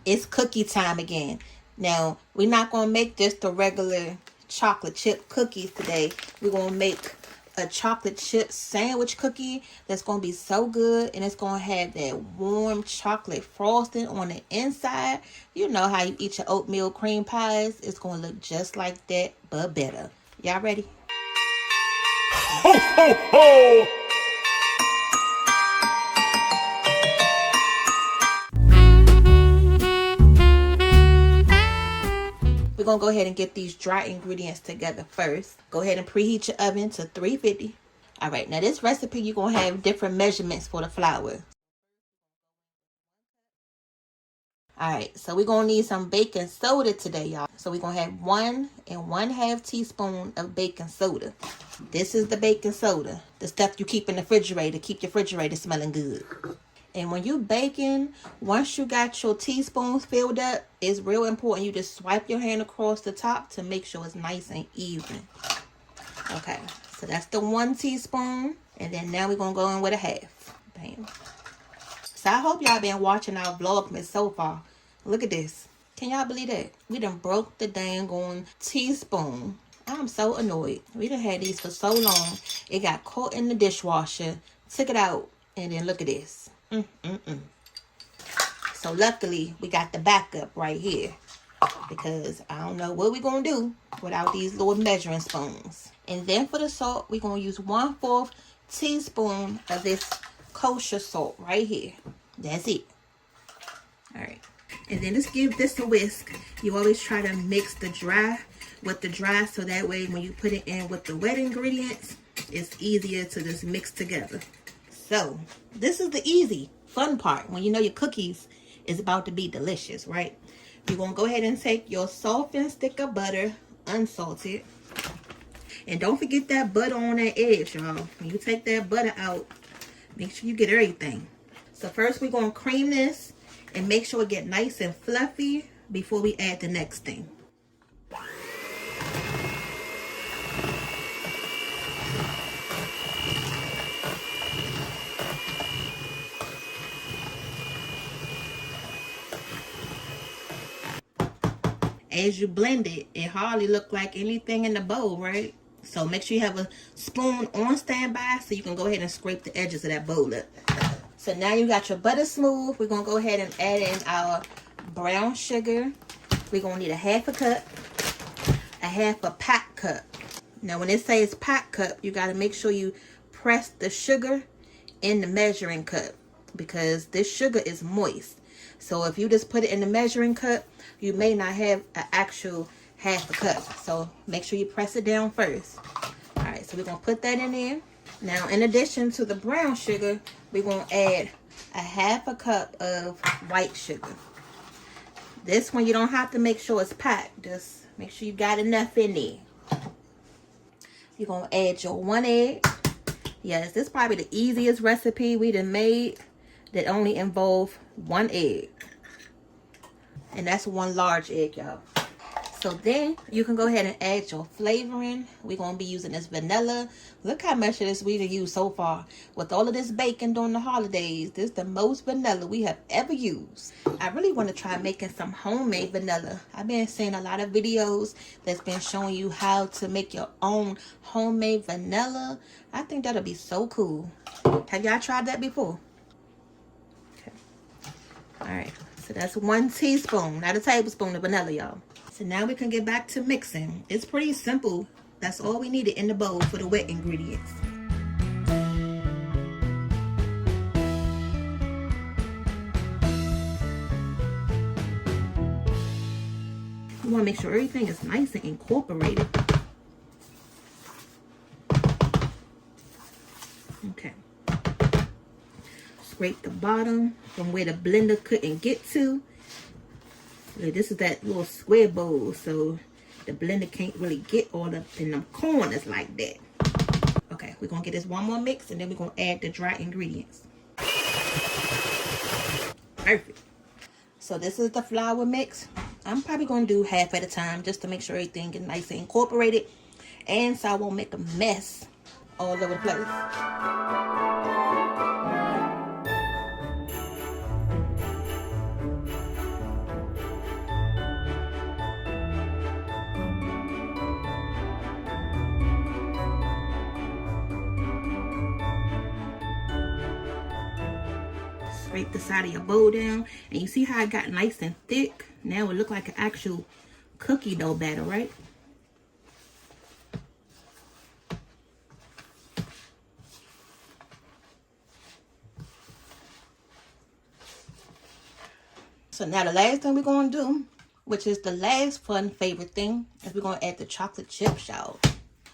it's cookie time again. Now, we're not going to make just the regular chocolate chip cookies today. We're going to make a chocolate chip sandwich cookie that's going to be so good. And it's going to have that warm chocolate frosting on the inside. You know how you eat your oatmeal cream pies. It's going to look just like that, but better. Y'all ready? Ho, ho, ho! We're going to go ahead and get these dry ingredients together first. Go ahead and preheat your oven to 350. All right, now this recipe, you're going to have different measurements for the flour. All right, so we're going to need some baking soda today, y'all. So we're going to have 1 1/2 teaspoon of baking soda. This is the baking soda, the stuff you keep in the refrigerator, keep your refrigerator smelling good. And when you baking, once you got your teaspoons filled up, it's real important you just swipe your hand across the top to make sure it's nice and even. Okay, so that's the 1 teaspoon. And then now we're going to go in with 1/2. Bam. So I hope y'all been watching our VLOGMAS so far. Look at this. Can y'all believe that? We done broke the dang on teaspoon. I'm so annoyed. We done had these for so long. It got caught in the dishwasher. Took it out. And then look at this. So luckily, we got the backup right here. Because I don't know what we're going to do without these little measuring spoons. And then for the salt, we're going to use 1/4 teaspoon of this kosher salt right here. That's it. All right. And then just give this a whisk. You always try to mix the dry with the dry so that way when you put it in with the wet ingredients, it's easier to just mix together. So this is the easy, fun part when you know your cookies is about to be delicious, right? You're going to go ahead and take your softened stick of butter, unsalted. And don't forget that butter on that edge, y'all. When you take that butter out, make sure you get everything. So first we're going to cream this and make sure it get nice and fluffy before we add the next thing. As you blend it, it hardly look like anything in the bowl, right? So make sure you have a spoon on standby so you can go ahead and scrape the edges of that bowl up. So now you got your butter smooth. We're going to go ahead and add in our brown sugar. We're going to need 1/2 cup, 1/2 pack cup. Now when it says pack cup, you got to make sure you press the sugar in the measuring cup because this sugar is moist. So if you just put it in the measuring cup, you may not have an actual 1/2 cup. So make sure you press it down first. All right, so we're going to put that in there. Now, in addition to the brown sugar, we're going to add 1/2 cup of white sugar. This one, you don't have to make sure it's packed. Just make sure you got enough in there. You're going to add your 1 egg. Yes, this is probably the easiest recipe we done made that only involve 1 egg. And that's 1 large egg, y'all. So then you can go ahead and add your flavoring. We're going to be using this vanilla. Look how much of this we have used so far. With all of this baking during the holidays, this is the most vanilla we have ever used. I really want to try making some homemade vanilla. I've been seeing a lot of videos that's been showing you how to make your own homemade vanilla. I think that'll be so cool. Have y'all tried that before? Okay. All right. So that's 1 teaspoon, not a tablespoon of vanilla, y'all. So now we can get back to mixing. It's pretty simple. That's all we needed in the bowl for the wet ingredients. You want to make sure everything is nice and incorporated. Okay. Scrape the bottom from where the blender couldn't get to. This is that little square bowl, so the blender can't really get all up in them corners like that. Okay, we're going to get this one more mix, and then we're going to add the dry ingredients. Perfect. So this is the flour mix. I'm probably going to do half at a time just to make sure everything is nice and incorporated, and so I won't make a mess all over the place. scrape the side of your bowl down. And you see how it got nice and thick? Now it look like an actual cookie dough batter, right? So now the last thing we're going to do, which is the last fun favorite thing, is we're going to add the chocolate chips, y'all.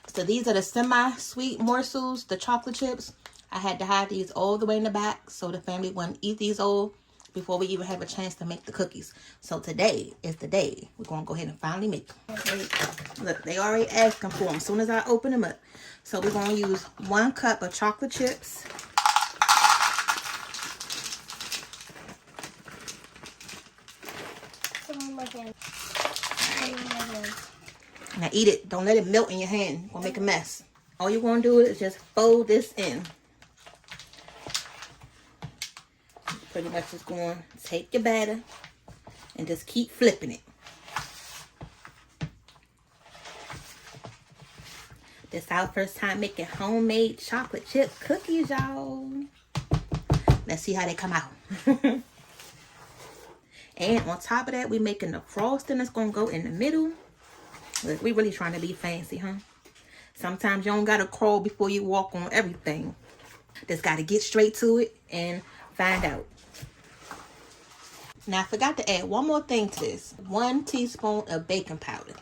So these are the semi-sweet morsels, the chocolate chips. I had to hide these all the way in the back so the family wouldn't eat these all before we even have a chance to make the cookies. So today is the day we're going to go ahead and finally make them. Look, they already asking for them as soon as I open them up. So we're going to use 1 cup of chocolate chips. Now eat it. Don't let it melt in your hand. Gonna make a mess. All you're gonna do is just fold this in. Pretty much just going to take your batter and just keep flipping it. This is our first time making homemade chocolate chip cookies, y'all. Let's see how they come out. And on top of that, we're making the frosting that's gonna go in the middle. Look, we really trying to be fancy, huh? Sometimes you don't gotta crawl before you walk on everything. Just gotta get straight to it and find out. Now I forgot to add one more thing to this. 1 teaspoon of baking powder.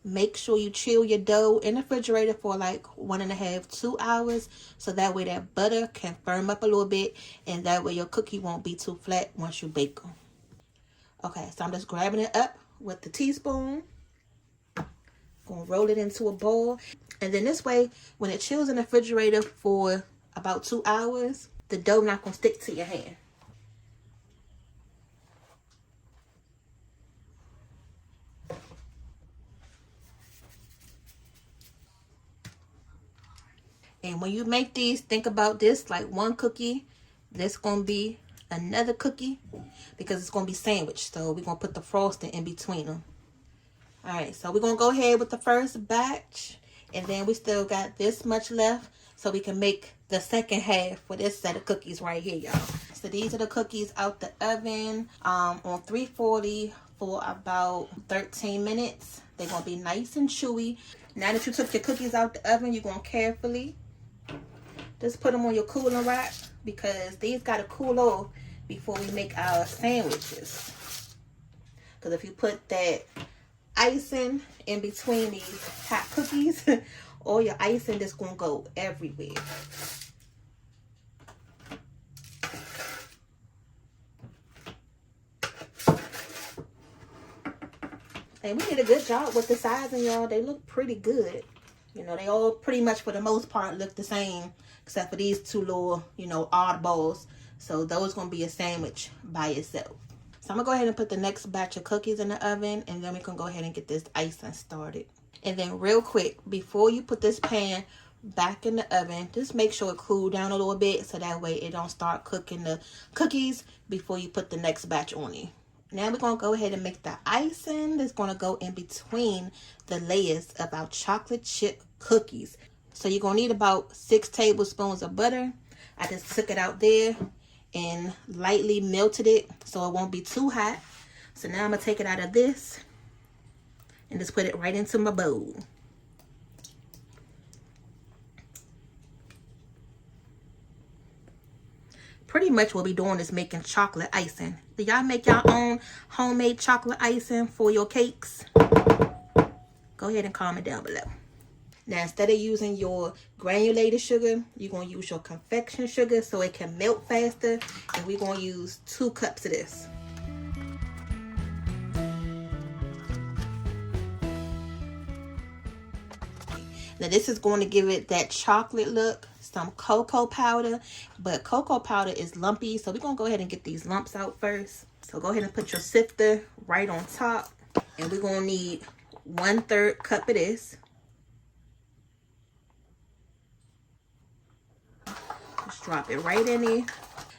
Make sure you chill your dough in the refrigerator for like 1.5 to 2 hours. So that way that butter can firm up a little bit. And that way your cookie won't be too flat once you bake them. Okay, so I'm just grabbing it up with the teaspoon. Gonna roll it into a bowl. And then this way, when it chills in the refrigerator for about 2 hours, the dough not gonna stick to your hand. And when you make these, think about this like 1 cookie. This gonna be another cookie because it's gonna be sandwiched. So we're gonna put the frosting in between them. All right, so we're gonna go ahead with the first batch, and then we still got this much left so we can make the second half for this set of cookies right here, y'all. So these are the cookies out the oven on 340 for about 13 minutes. They're gonna be nice and chewy. Now that you took your cookies out the oven, you're gonna carefully just put them on your cooling rack because these gotta cool off before we make our sandwiches. Because if you put that icing in between these hot cookies, all your icing just gonna go everywhere. And we did a good job with the sizing, y'all. They look pretty good. You know, they all pretty much for the most part look the same, except for these 2 little, you know, oddballs. So those gonna be a sandwich by itself. So I'm gonna go ahead and put the next batch of cookies in the oven, and then we can go ahead and get this icing started. And then real quick, before you put this pan back in the oven, just make sure it cool down a little bit so that way it don't start cooking the cookies before you put the next batch on it. Now we're going to go ahead and make the icing that's going to go in between the layers of our chocolate chip cookies. So you're going to need about 6 tablespoons of butter. I just took it out there and lightly melted it so it won't be too hot. So now I'm going to take it out of this and just put it right into my bowl. Pretty much what we're doing is making chocolate icing. Do y'all make your own homemade chocolate icing for your cakes? Go ahead and comment down below. Now, instead of using your granulated sugar, you're going to use your confection sugar so it can melt faster. And we're going to use 2 cups of this. Now, this is going to give it that chocolate look. Some cocoa powder, but cocoa powder is lumpy, so we're gonna go ahead and get these lumps out first. So go ahead and put your sifter right on top, and we're gonna need 1/3 cup of this. Just drop it right in there.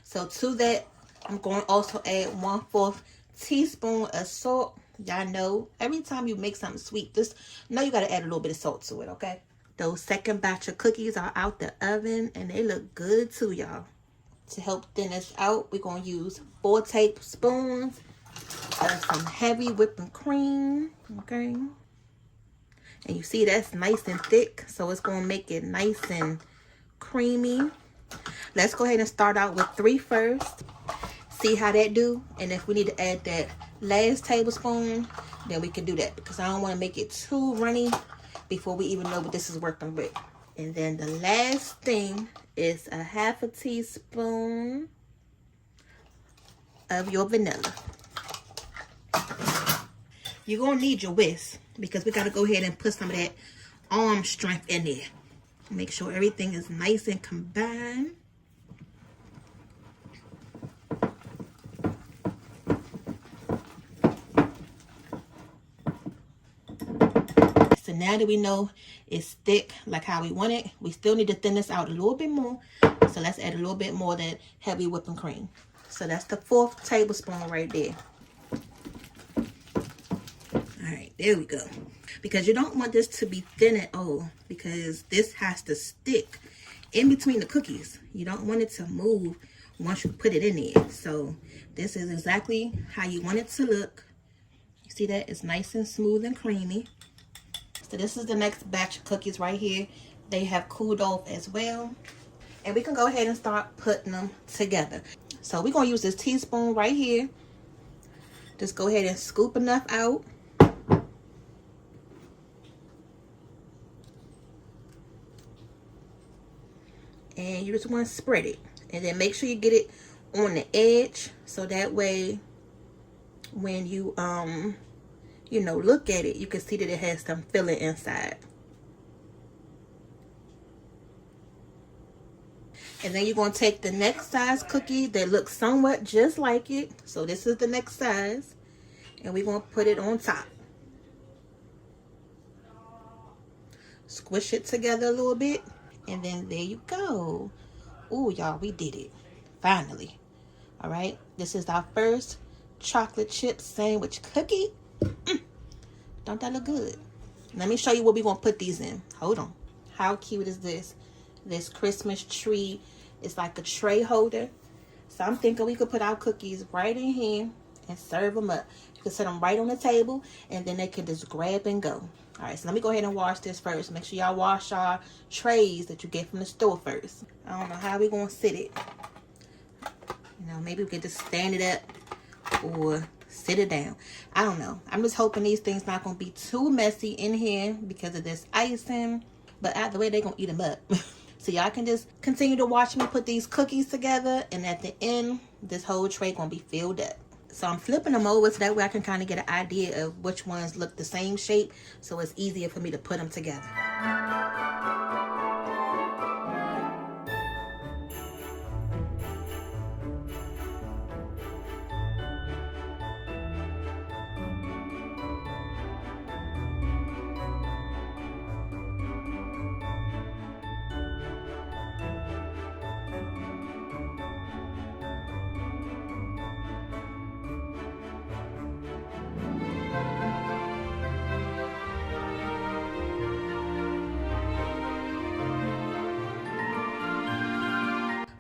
So to that, I'm going to also add 1/4 teaspoon of salt. Y'all know every time you make something sweet, just know you got to add a little bit of salt to it, okay? Those second batch of cookies are out the oven and they look good too, y'all. To help thin this out, we're going to use 4 tablespoons of some heavy whipping cream, okay? And you see that's nice and thick, so it's going to make it nice and creamy. Let's go ahead and start out with 3 first. See how that do, and if we need to add that last tablespoon, then we can do that, because I don't want to make it too runny before we even know what this is working with. And then the last thing is a 1/2 teaspoon of your vanilla. You're gonna need your whisk, because we got to go ahead and put some of that arm strength in there. Make sure everything is nice and combined. So now that we know it's thick like how we want it, we still need to thin this out a little bit more. So let's add a little bit more of that heavy whipping cream. So that's the 4th tablespoon right there. Alright, there we go. Because you don't want this to be thin at all, because this has to stick in between the cookies. You don't want it to move once you put it in there. So this is exactly how you want it to look. You see that? It's nice and smooth and creamy. So this is the next batch of cookies right here. They have cooled off as well. And we can go ahead and start putting them together. So we're going to use this teaspoon right here. Just go ahead and scoop enough out. And you just want to spread it. And then make sure you get it on the edge. So that way when you you know, look at it, you can see that it has some filling inside. And then you're going to take the next size cookie that looks somewhat just like it. So this is the next size. And we're going to put it on top. Squish it together a little bit. And then there you go. Ooh, y'all, we did it. Finally. All right. This is our first chocolate chip sandwich cookie. Don't that look good? Let me show you what we're going to put these in. Hold on. How cute is this? This Christmas tree. It's like a tray holder. So I'm thinking we could put our cookies right in here and serve them up. You can set them right on the table, and then they can just grab and go. All right, so let me go ahead and wash this first. Make sure y'all wash our trays that you get from the store first. I don't know how we're going to sit it. You know, maybe we can just stand it up or sit it down. I don't know. I'm just hoping these things not going to be too messy in here because of this icing. But either way, they're going to eat them up. So y'all can just continue to watch me put these cookies together. And at the end, this whole tray going to be filled up. So I'm flipping them over so that way I can kind of get an idea of which ones look the same shape. So it's easier for me to put them together.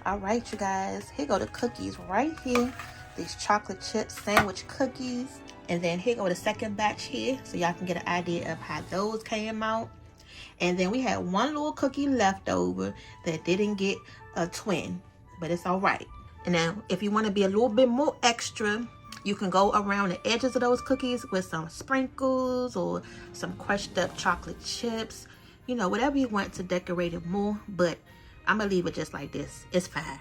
All right, you guys, here go the cookies right here. These chocolate chip sandwich cookies. And then here go the second batch here, so y'all can get an idea of how those came out. And then we had one little cookie left over that didn't get a twin, but it's all right. And now, if you want to be a little bit more extra, you can go around the edges of those cookies with some sprinkles or some crushed up chocolate chips. You know, whatever you want to decorate it more, but I'm going to leave it just like this. It's fine.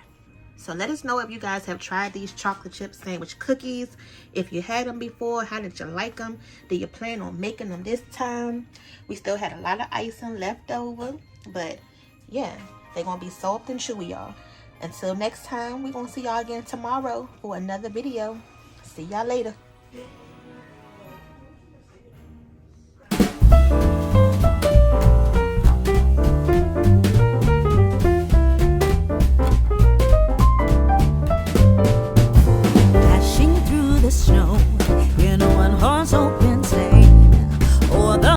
So let us know if you guys have tried these chocolate chip sandwich cookies. If you had them before, how did you like them? Do you plan on making them this time? We still had a lot of icing left over. But yeah, they're going to be soft and chewy, y'all. Until next time, we're going to see y'all again tomorrow for another video. See y'all later. Snow. In one horse open